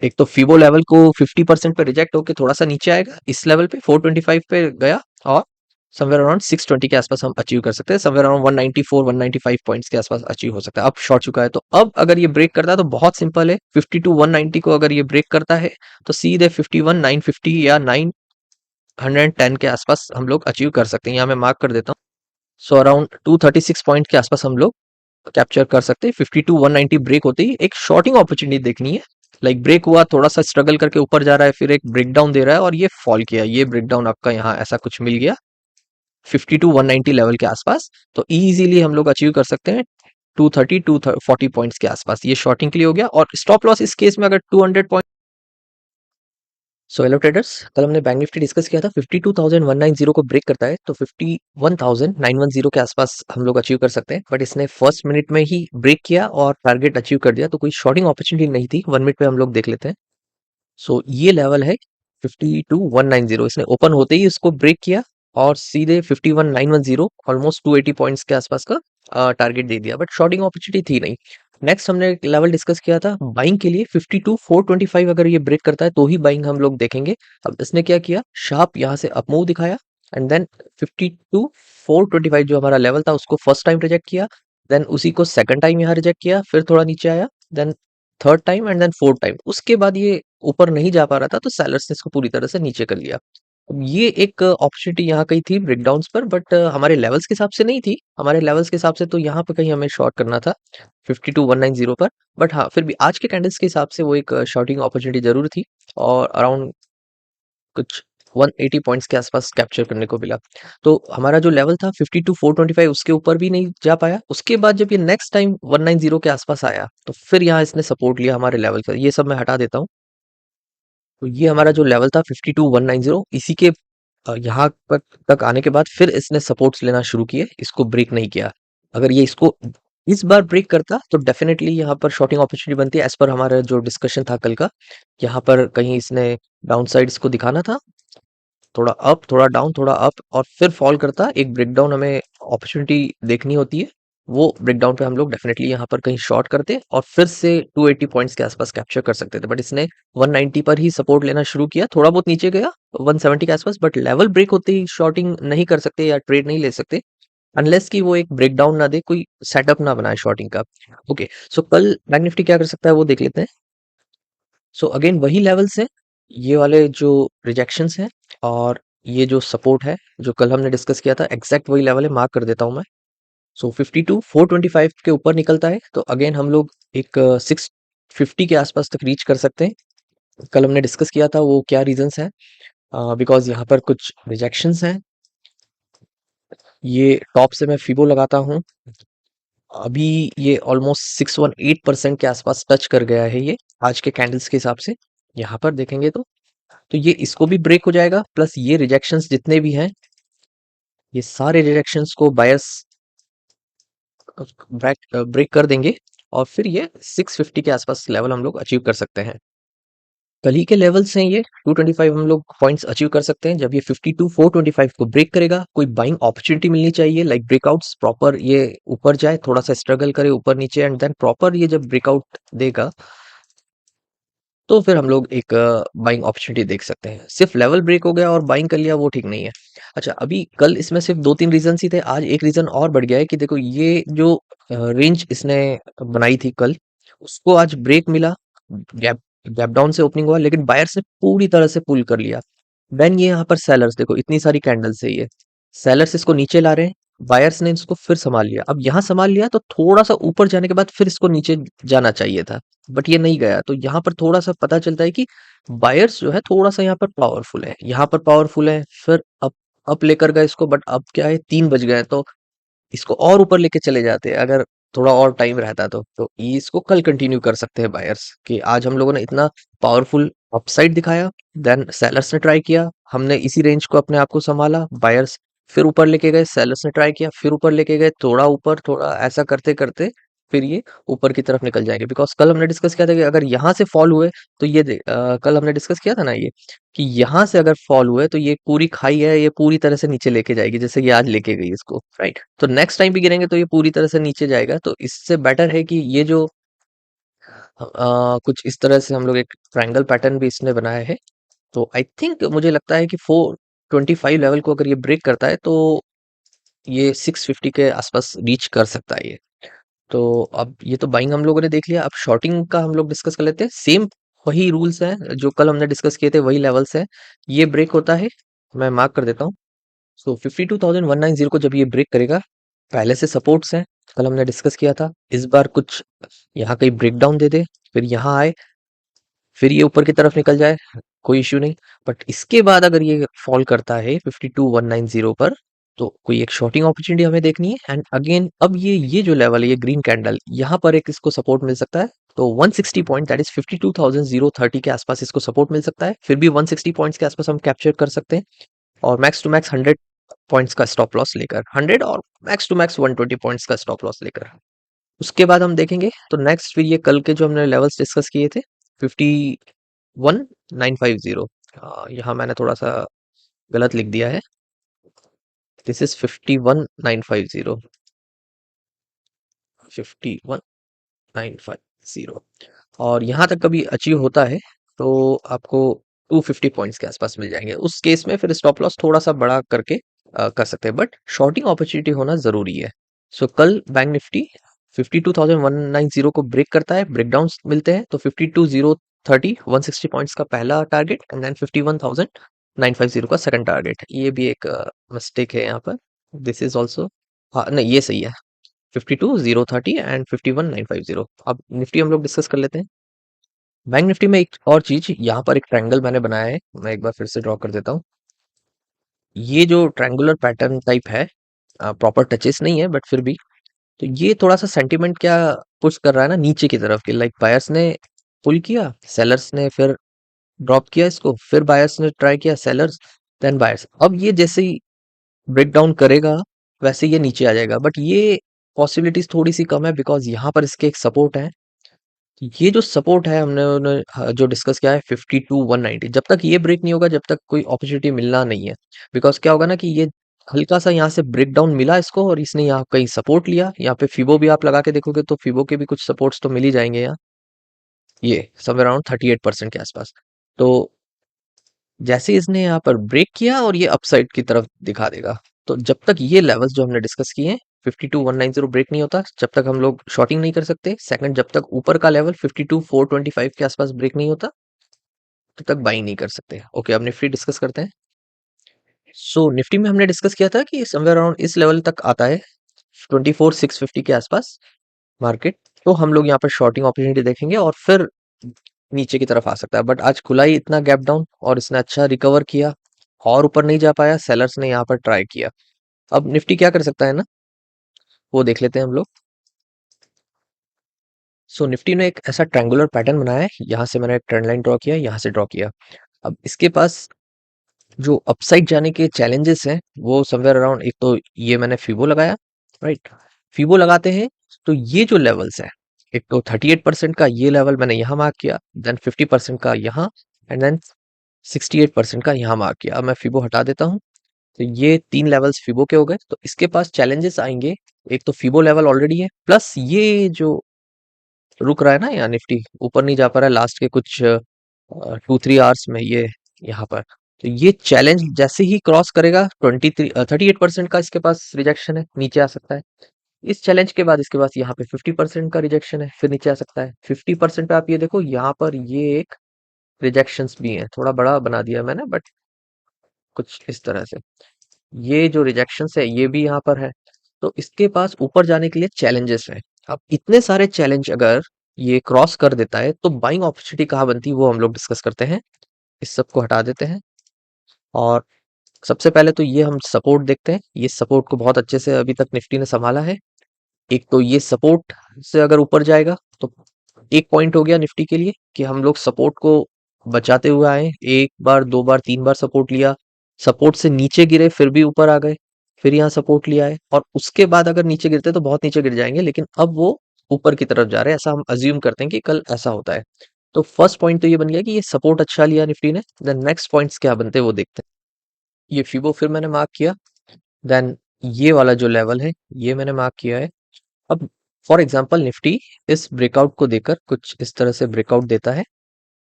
एक तो फिबो लेवल को 50% पे रिजेक्ट होके थोड़ा सा नीचे आएगा, इस लेवल पे 425 पे गया और समवेयर अराउंड 620 के आसपास हम अचीव कर सकते हैं, समवेयर अराउंड 194 195 पॉइंट्स के आसपास अचीव हो सकता है। अब शॉर्ट चुका है, तो अब अगर ये ब्रेक करता है तो बहुत सिंपल है, 52 190 को अगर ये ब्रेक करता है तो सीधे 51 950 या 910 के आसपास हम लोग अचीव कर सकते हैं। यहाँ मैं मार्क कर देता हूँ। सो अराउंड 236 पॉइंट के आसपास हम लोग कैप्चर कर सकते हैं। 52 190 ब्रेक होते ही एक शॉर्टिंग अपॉर्चुनिटी देखनी है। लाइक ब्रेक हुआ, थोड़ा सा स्ट्रगल करके ऊपर जा रहा है, फिर एक ब्रेकडाउन दे रहा है और ये फॉल किया, ये ब्रेकडाउन आपका यहाँ ऐसा कुछ मिल गया 52 190 लेवल के आसपास, तो इजीली हम लोग अचीव कर सकते हैं 230 240 पॉइंट्स के आसपास। ये शॉर्टिंग के लिए हो गया। और स्टॉप लॉस इस केस में अगर 200 पॉइंट। सो हेलो ट्रेडर्स, कल हमने बैंक निफ्टी डिस्कस किया था, 52,190 को ब्रेक करता है तो 51,910 के आसपास हम लोग अचीव कर सकते हैं। बट इसने फर्स्ट मिनट में ही ब्रेक किया और टारगेट अचीव कर दिया, तो कोई शॉर्टिंग अपॉर्चुनिटी नहीं थी। 1 मिनट पे हम लोग देख लेते हैं। सो ये लेवल है 52,190, इसने ओपन होते ही इसको ब्रेक किया और सीधे 51,910 ऑलमोस्ट 280 पॉइंट्स के आसपास का टारगेट दे दिया, बट शॉर्टिंग अपॉर्चुनिटी थी नहीं। नेक्स्ट हमने एक लेवल डिस्कस किया था बाइंग के लिए, 52,425 अगर ये ब्रेक करता है तो ही बाइंग हम लोग देखेंगे। अब इसने क्या किया, शार्प यहाँ से अप मूव दिखाया एंड देन 52,425 जो हमारा लेवल था उसको फर्स्ट टाइम रिजेक्ट किया, देन उसी को सेकंड टाइम यहाँ रिजेक्ट किया, फिर थोड़ा नीचे आया, then third time and then fourth time. उसके बाद ये ऊपर नहीं जा पा रहा था तो सेलर्स ने इसको पूरी तरह से नीचे कर लिया। अब ये एक अपॉर्चुनिटी यहाँ कहीं थी ब्रेकडाउन्स पर, बट हमारे लेवल्स के हिसाब से नहीं थी। हमारे लेवल्स के हिसाब से तो यहाँ पे कहीं हमें शॉर्ट करना था 52,190 पर, बट हाँ फिर भी आज के कैंडल्स के हिसाब से वो एक शॉर्टिंग अपॉर्चुनिटी जरूर थी और अराउंड कुछ 180 पॉइंट्स के आसपास कैप्चर करने को मिला। तो हमारा जो लेवल था 52,425 उसके ऊपर भी नहीं जा पाया। उसके बाद जब ये नेक्स्ट टाइम 190 के आसपास आया तो फिर यहाँ इसने सपोर्ट लिया हमारे लेवल का। ये सब मैं हटा देता हूँ। तो ये हमारा जो लेवल था 52,190, इसी के यहाँ तक आने के बाद फिर इसने सपोर्ट्स लेना शुरू किए, इसको ब्रेक नहीं किया। अगर ये इसको इस बार ब्रेक करता तो डेफिनेटली यहाँ पर शॉर्टिंग अपॉर्चुनिटी बनती है, एज पर हमारा जो डिस्कशन था कल का। यहाँ पर कहीं इसने डाउन साइड इसको दिखाना था, थोड़ा अप थोड़ा डाउन थोड़ा अप और फिर फॉल करता। एक ब्रेकडाउन हमें अपॉर्चुनिटी देखनी होती है, वो ब्रेकडाउन पे हम लोग डेफिनेटली यहाँ पर कहीं शॉर्ट करते और फिर से 280 पॉइंट्स के आसपास कैप्चर कर सकते थे। बट इसने 190 पर ही सपोर्ट लेना शुरू किया, थोड़ा बहुत नीचे गया 170 के आसपास, बट लेवल ब्रेक होते ही शॉर्टिंग नहीं कर सकते या ट्रेड नहीं ले सकते अनलेस कि वो एक ब्रेकडाउन ना दे, कोई सेटअप ना बनाए शॉर्टिंग का। ओके, सो कल बैंक निफ्टी क्या कर सकता है वो देख लेते हैं। सो अगेन वही लेवल्स हैं, ये वाले जो रिजेक्शंस हैं और ये जो सपोर्ट है जो कल हमने डिस्कस किया था, एग्जैक्ट वही लेवल है, मार्क कर देता हूं मैं। सो 52,425 के ऊपर निकलता है तो अगेन हम लोग एक 650 के आसपास तक रीच कर सकते हैं। कल हमने डिस्कस किया था वो क्या रीजंस हैं, बिकॉज यहाँ पर कुछ रिजेक्शंस हैं। ये टॉप से मैं फिबो लगाता हूँ, अभी ये ऑलमोस्ट 618% के आसपास टच कर गया है ये आज के कैंडल्स के हिसाब से। यहाँ पर देखेंगे तो ये इसको भी ब्रेक हो जाएगा, प्लस ये रिजेक्शंस जितने भी हैं ये सारे रिजेक्शंस को बायर्स ब्रेक कर देंगे और फिर ये 650 के आसपास लेवल हम लोग अचीव कर सकते हैं। कल ही के लेवल्स हैं ये, 225 हम लोग पॉइंट्स अचीव कर सकते हैं जब ये 52 425 को ब्रेक करेगा। कोई बाइंग अपॉर्चुनिटी मिलनी चाहिए, लाइक ब्रेकआउट्स प्रॉपर ये ऊपर जाए, थोड़ा सा स्ट्रगल करे ऊपर नीचे एंड देन प्रॉपर ये जब ब्रेकआउट देगा तो फिर हम लोग एक बाइंग अपॉर्चुनिटी देख सकते हैं। सिर्फ लेवल ब्रेक हो गया और बाइंग कर लिया वो ठीक नहीं है। अच्छा, अभी कल इसमें सिर्फ 2-3 रीजन ही थे, आज एक रीजन और बढ़ गया है कि देखो ये जो रेंज इसने बनाई थी कल, उसको आज ब्रेक मिला, गैप गैप डाउन से ओपनिंग हुआ, लेकिन बायर्स ने पूरी तरह से पुल कर लिया। देन ये यहाँ पर सेलर्स, देखो इतनी सारी कैंडल्स है ये, सेलर्स इसको नीचे ला रहे हैं, बायर्स ने इसको फिर संभाल लिया। अब यहाँ संभाल लिया तो थोड़ा सा ऊपर जाने के बाद फिर इसको नीचे जाना चाहिए था, बट ये नहीं गया। तो यहाँ पर थोड़ा सा पता चलता है कि बायर्स जो है थोड़ा सा यहाँ पर पावरफुल है, यहाँ पर पावरफुल है, फिर अप लेकर गए इसको, बट अब क्या है 3 बज गए हैं, तो इसको और ऊपर लेके चले जाते अगर थोड़ा और टाइम रहता तो ये इसको कल कंटिन्यू कर सकते हैं बायर्स, कि आज हम लोगों ने इतना पावरफुल अपसाइड दिखाया, देन सेलर्स ने ट्राई किया, हमने इसी रेंज को अपने आप को संभाला, बायर्स फिर ऊपर लेके गए, सेलर्स ने ट्राई किया फिर ऊपर लेके गए, थोड़ा ऊपर थोड़ा ऐसा करते करते फिर ये ऊपर की तरफ निकल जाएंगे। बिकॉज कल हमने डिस्कस किया था कि अगर यहाँ से फॉल हुए तो ये कल हमने डिस्कस किया था ना ये, कि यहाँ से अगर फॉल हुए तो ये पूरी खाई है, ये पूरी तरह से नीचे लेके जाएगी, जैसे ये आज लेके गई इसको, राइट। तो नेक्स्ट टाइम भी गिरेंगे तो ये पूरी तरह से नीचे जाएगा, तो इससे बेटर है कि ये जो कुछ इस तरह से हम लोग एक ट्रायंगल पैटर्न भी इसने बनाया है। तो आई थिंक मुझे लगता है कि 425 लेवल को अगर ये ब्रेक करता है तो ये 650 के आसपास रीच कर सकता है ये। तो अब ये तो बाइंग हम लोगों ने देख लिया, अब शॉर्टिंग का हम लोग डिस्कस कर लेते हैं। सेम वही रूल्स हैं जो कल हमने डिस्कस किए थे, वही लेवल्स हैं। ये ब्रेक होता है, मैं मार्क कर देता हूँ। सो 52,190 को जब ये ब्रेक करेगा, पहले से सपोर्ट्स हैं, कल हमने डिस्कस किया था। इस बार कुछ यहाँ कहीं ब्रेकडाउन दे दे, फिर यहाँ आए, फिर ये ऊपर की तरफ निकल जाए, कोई इश्यू नहीं। बट इसके बाद अगर ये फॉल करता है 52,190 पर, तो कोई एक शॉर्टिंग अपॉर्चुनिटी हमें देखनी है। एंड अगेन अब ये जो लेवल है, ये ग्रीन कैंडल, यहाँ पर एक इसको सपोर्ट मिल सकता है। तो 160 पॉइंट, दैट इज 52,030 के आसपास इसको सपोर्ट मिल सकता है। फिर भी 160 पॉइंट्स के आसपास हम कैप्चर कर सकते हैं, और मैक्स टू मैक्स 100 पॉइंट्स का स्टॉप लॉस लेकर, 100 और मैक्स टू मैक्स 120 पॉइंट्स का स्टॉप लॉस लेकर। उसके बाद हम देखेंगे तो नेक्स्ट फिर ये कल के जो हमने लेवल्स डिस्कस किए थे, 51,950। यहाँ मैंने थोड़ा सा गलत लिख दिया है, दिस इज 51,950, 51,950। और यहाँ तक कभी अचीव होता है तो आपको 250 पॉइंट्स के आसपास मिल जाएंगे। उस केस में फिर स्टॉप लॉस थोड़ा सा बड़ा करके कर सकते हैं, बट शॉर्टिंग अपॉर्चुनिटी होना जरूरी है। सो कल बैंक निफ्टी 52,190 को ब्रेक करता है, ब्रेकडाउन मिलते हैं तो 52,030 160 पॉइंट्स का पहला टारगेट, एंड देन 51,950 का सेकंड टारगेट। ये भी एक मिस्टेक है यहाँ पर, दिस इज ऑल्सो, हाँ नहीं ये सही है, 52,030 एंड 51,950। अब निफ्टी हम लोग डिस्कस कर लेते हैं। बैंक निफ्टी में एक और चीज, यहाँ पर एक ट्रायंगल मैंने बनाया है, मैं एक बार फिर से ड्रॉ कर देता हूँ। ये जो ट्रायंगुलर पैटर्न टाइप है, प्रॉपर टचेस नहीं है बट फिर भी, तो ये थोड़ा सा सेंटिमेंट क्या पुश कर रहा है ना नीचे की तरफ की, लाइक बायर्स ने पुल किया, सेलर्स ने फिर ड्रॉप किया इसको, फिर बायर्स ने ट्राई किया, सेलर्स, देन बायर्स। अब ये जैसे ही ब्रेक डाउन करेगा वैसे ये नीचे आ जाएगा, बट ये पॉसिबिलिटीज थोड़ी सी कम है, बिकॉज यहाँ पर इसके एक सपोर्ट है। ये जो सपोर्ट है हमने जो डिस्कस किया है 52,190, जब तक ये ब्रेक नहीं होगा, जब तक कोई अपॉर्चुनिटी मिलना नहीं है। बिकॉज क्या होगा ना कि ये हल्का सा यहाँ से ब्रेक डाउन मिला इसको, और इसने यहाँ कहीं सपोर्ट लिया, यहाँ पे फिबो भी आप लगा के देखोगे तो फिबो के भी कुछ सपोर्ट्स तो मिल ही जाएंगे यहाँ, ये समवेयर अराउंड 38% के आसपास। तो जैसे इसने यहाँ पर ब्रेक किया और ये अपसाइड की तरफ दिखा देगा, तो जब तक ये लेवल्स जो हमने डिस्कस किए हैं 52,190 ब्रेक नहीं होता, जब तक हम लोग शॉर्टिंग नहीं कर सकते। सेकंड, जब तक ऊपर का लेवल 52,425 के आसपास ब्रेक नहीं होता, तब तक बाइंग नहीं कर सकते। ओके, अब निफ्टी डिस्कस करते हैं। सो निफ्टी में हमने डिस्कस किया था कि समवेयर अराउंड इस लेवल तक आता है 24,650 के आसपास मार्केट, तो हम लोग यहाँ पर शॉर्टिंग अपॉर्चुनिटी देखेंगे और फिर नीचे की तरफ आ सकता है। बट आज खुला ही इतना गैप डाउन, और इसने अच्छा रिकवर किया और ऊपर नहीं जा पाया, सेलर्स ने यहाँ पर ट्राई किया। अब निफ्टी क्या कर सकता है ना, वो देख लेते हैं हम लोग। सो निफ्टी ने एक ऐसा ट्रायंगुलर पैटर्न बनाया है, यहाँ से मैंने एक ट्रेंड लाइन ड्रॉ किया, यहाँ से ड्रॉ किया। अब इसके पास जो अपसाइड जाने के चैलेंजेस हैं वो समवेयर अराउंड, एक तो ये मैंने फीबो लगाया, राइट, फीबो लगाते हैं तो ये जो लेवल्स है, एक तो 38% का ये लेवल मैंने यहाँ मार्क किया, देन 50% का यहाँ, एंड देन 68% का यहाँ मार्क किया। अब मैं फीबो हटा देता हूँ, तो ये तीन लेवल्स फिबो के हो गए। तो इसके पास चैलेंजेस आएंगे, एक तो फिबो लेवल ऑलरेडी है, प्लस ये जो रुक रहा है ना यहाँ निफ्टी, ऊपर नहीं जा पा रहा है लास्ट के कुछ 2-3 आवर्स में, ये यहाँ पर, तो ये चैलेंज जैसे ही क्रॉस करेगा 38% का इसके पास रिजेक्शन है, नीचे आ सकता है। इस चैलेंज के बाद इसके पास यहाँ पे 50% का रिजेक्शन है, फिर नीचे आ सकता है। 50% पे आप ये देखो, यहाँ पर ये एक रिजेक्शंस भी है, थोड़ा बड़ा बना दिया मैंने, बट कुछ इस तरह से ये जो रिजेक्शंस है ये भी यहाँ पर है। तो इसके पास ऊपर जाने के लिए चैलेंजेस हैं। अब इतने सारे चैलेंज अगर ये क्रॉस कर देता है तो बाइंग अपॉर्चुनिटी कहाँ बनती है वो हम लोग डिस्कस करते हैं। इस सब को हटा देते हैं, और सबसे पहले तो ये हम सपोर्ट देखते हैं। ये सपोर्ट को बहुत अच्छे से अभी तक निफ्टी ने संभाला है। एक तो ये सपोर्ट से अगर ऊपर जाएगा तो एक पॉइंट हो गया निफ्टी के लिए कि हम लोग सपोर्ट को बचाते हुए आए, एक बार, दो बार, तीन बार सपोर्ट लिया, सपोर्ट से नीचे गिरे फिर भी ऊपर आ गए, फिर यहाँ सपोर्ट लिया है, और उसके बाद अगर नीचे गिरते तो बहुत नीचे गिर जाएंगे, लेकिन अब वो ऊपर की तरफ जा रहे हैं, ऐसा हम अज्यूम करते हैं कि कल ऐसा होता है। तो फर्स्ट पॉइंट तो ये बन गया कि ये सपोर्ट अच्छा लिया निफ्टी ने। देन नेक्स्ट पॉइंट्स क्या बनते हैं वो देखते हैं। ये फिबो फिर मैंने मार्क किया, देन ये वाला जो लेवल है ये मैंने मार्क किया है। अब फॉर एग्जांपल निफ्टी इस ब्रेकआउट को देकर कुछ इस तरह से ब्रेकआउट देता है,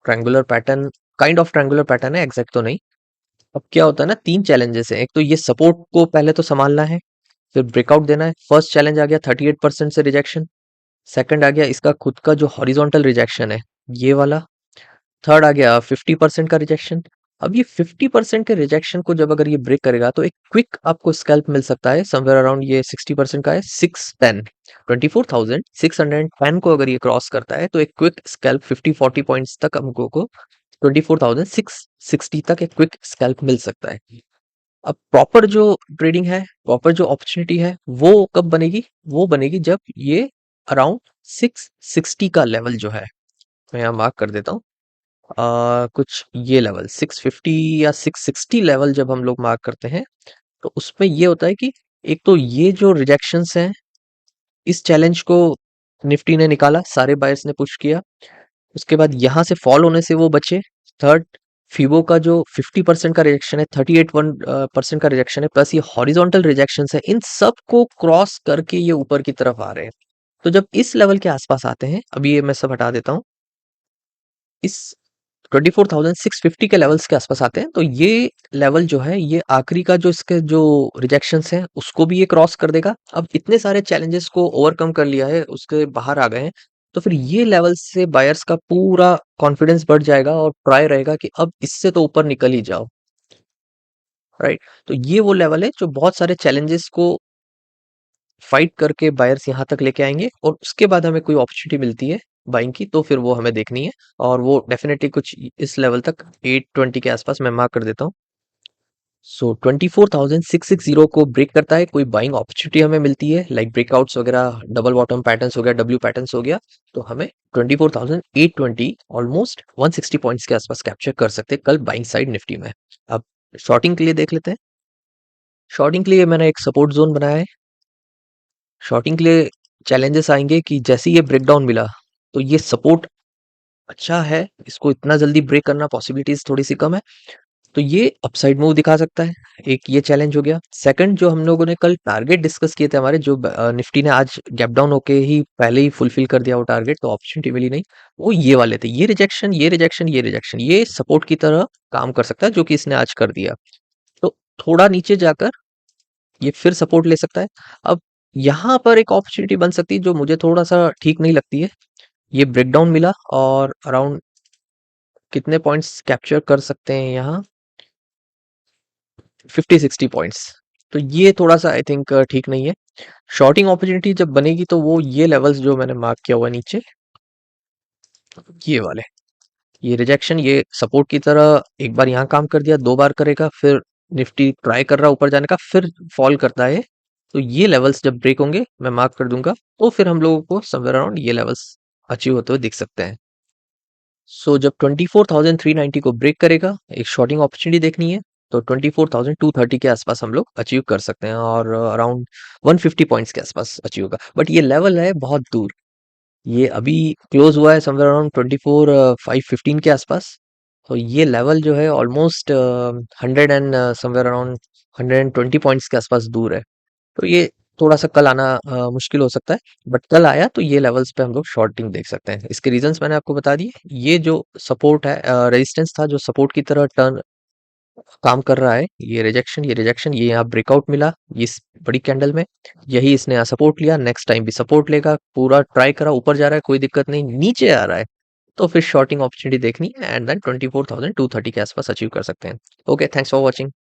triangular pattern, kind of triangular pattern है, एग्जैक्ट तो नहीं। अब क्या होता है ना, तीन चैलेंजेस है। एक तो ये सपोर्ट को पहले तो संभालना है, फिर ब्रेकआउट देना है। फर्स्ट चैलेंज आ गया 38% से रिजेक्शन। सेकंड आ गया इसका खुद का जो हॉरिजॉन्टल रिजेक्शन है, ये वाला। थर्ड आ गया 50% का रिजेक्शन। अब ये 50% के रिजेक्शन को जब अगर ये ब्रेक करेगा तो एक क्विक आपको स्कैल्प मिल सकता है समवेयर अराउंड, ये 60% का है 610, 24,610 को अगर ये क्रॉस करता है तो एक क्विक स्कैल्प 50-40 पॉइंट्स तक हमको को 24,660 तक एक क्विक स्कैल्प मिल सकता है। अब प्रॉपर जो ट्रेडिंग है, प्रॉपर जो अपॉर्चुनिटी है, वो कब बनेगी? वो बनेगी जब ये अराउंड 660 का लेवल जो है, मैं यहाँ मार्क कर देता हूँ, कुछ ये लेवल 650 या 660 लेवल जब हम लोग मार्क करते हैं तो उसमें ये होता है कि एक तो ये जो रिजेक्शंस हैं, इस चैलेंज को निफ्टी ने निकाला, सारे बायर्स ने पुश किया, उसके बाद यहाँ से फॉल होने से वो बचे। थर्ड, फिबो का जो 50% का रिजेक्शन है, 38% का रिजेक्शन है, प्लस ये हॉरिजॉन्टल रिजेक्शन है, इन सब को क्रॉस करके ये ऊपर की तरफ आ रहे हैं। तो जब इस लेवल के आसपास आते हैं, अभी ये मैं सब हटा देता हूँ, इस 24,650 के लेवल्स के आसपास आते हैं तो ये लेवल जो है, ये आखिरी का जो इसके जो रिजेक्शंस हैं उसको भी ये क्रॉस कर देगा। अब इतने सारे चैलेंजेस को ओवरकम कर लिया है, उसके बाहर आ गए हैं, तो फिर ये लेवल से बायर्स का पूरा कॉन्फिडेंस बढ़ जाएगा और ट्राई रहेगा कि अब इससे तो ऊपर निकल ही जाओ, राइट। तो ये वो लेवल है जो बहुत सारे चैलेंजेस को फाइट करके बायर्स यहाँ तक लेके आएंगे, और उसके बाद हमें कोई अपॉर्चुनिटी मिलती है बाइंग की तो फिर वो हमें देखनी है, और वो डेफिनेटली कुछ इस लेवल तक 820 के आसपास मैं मार्क कर देता हूँ। सो 24,660 को ब्रेक करता है, कोई बाइंग अपॉर्चुनिटी हमें मिलती है, लाइक ब्रेकआउट्स वगैरह, डबल बॉटम पैटर्न्स हो गया, डब्ल्यू पैटर्न्स हो गया, तो हमें 24,820 ऑलमोस्ट 160 पॉइंट्स के आसपास कैप्चर कर सकते हैं कल बाइंग साइड निफ्टी में। अब शॉर्टिंग के लिए देख लेते हैं। शॉर्टिंग के लिए मैंने एक सपोर्ट जोन बनाया है। शॉर्टिंग के लिए चैलेंजेस आएंगे कि जैसे ये ब्रेकडाउन मिला तो ये सपोर्ट अच्छा है, इसको इतना जल्दी ब्रेक करना पॉसिबिलिटीज थोड़ी सी कम है, तो ये अपसाइड मूव दिखा सकता है। एक ये चैलेंज हो गया। सेकंड, जो हम लोगों ने कल टारगेट डिस्कस किए थे हमारे, जो निफ्टी ने आज गैप डाउन होके ही पहले ही फुलफिल कर दिया वो टारगेट, तो अपॉर्चुनिटी मिली नहीं, वो ये वाले थे, ये रिजेक्शन, ये रिजेक्शन, ये रिजेक्शन, ये सपोर्ट की तरह काम कर सकता है, जो कि इसने आज कर दिया। तो थोड़ा नीचे जाकर ये फिर सपोर्ट ले सकता है। अब यहाँ पर एक अपॉर्चुनिटी बन सकती है जो मुझे थोड़ा सा ठीक नहीं लगती है। ये ब्रेकडाउन मिला और अराउंड कितने पॉइंट्स कैप्चर कर सकते हैं यहाँ, 50-60 पॉइंट्स, तो ये थोड़ा सा आई थिंक ठीक नहीं है। शॉर्टिंग अपॉर्चुनिटी जब बनेगी तो वो ये लेवल्स जो मैंने मार्क किया हुआ है नीचे, ये वाले, ये रिजेक्शन, ये सपोर्ट की तरह एक बार यहाँ काम कर दिया, दो बार करेगा, फिर निफ्टी ट्राई कर रहा ऊपर जाने का, फिर फॉल करता है, तो ये लेवल्स जब ब्रेक होंगे मैं मार्क कर दूंगा, तो फिर हम लोगों को समवेयर अराउंड ये लेवल्स अचीव होते हुए दिख सकते हैं। सो जब 24,390 को ब्रेक करेगा, एक शॉर्टिंग अपॉर्चुनिटी देखनी है, तो 24,230 के आसपास हम लोग अचीव कर सकते हैं, और अराउंड 150 पॉइंट्स के आसपास अचीव होगा। बट ये लेवल है बहुत दूर, ये अभी क्लोज हुआ है समवेयर अराउंड 24,515 के आसपास, तो ये लेवल जो है almost 100 and somewhere around 120 points के आसपास दूर है, तो ये थोड़ा सा कल आना मुश्किल हो सकता है। बट कल आया तो ये लेवल्स पे हम लोग शॉर्टिंग देख सकते हैं। इसके रीजंस मैंने आपको बता दिए। ये जो सपोर्ट है, रेजिस्टेंस था जो सपोर्ट की तरह टर्न काम कर रहा है, ये रिजेक्शन, ये रिजेक्शन, ये यहाँ ब्रेकआउट मिला इस बड़ी कैंडल में, यही इसने यहाँ सपोर्ट लिया, नेक्स्ट टाइम भी सपोर्ट लेगा, पूरा ट्राई करा, ऊपर जा रहा है कोई दिक्कत नहीं, नीचे आ रहा है तो फिर शॉर्टिंग अपॉर्चुनिटी देखनी है, एंड देन 24,230 के आसपास अचीव कर सकते हैं। Okay, thanks for watching.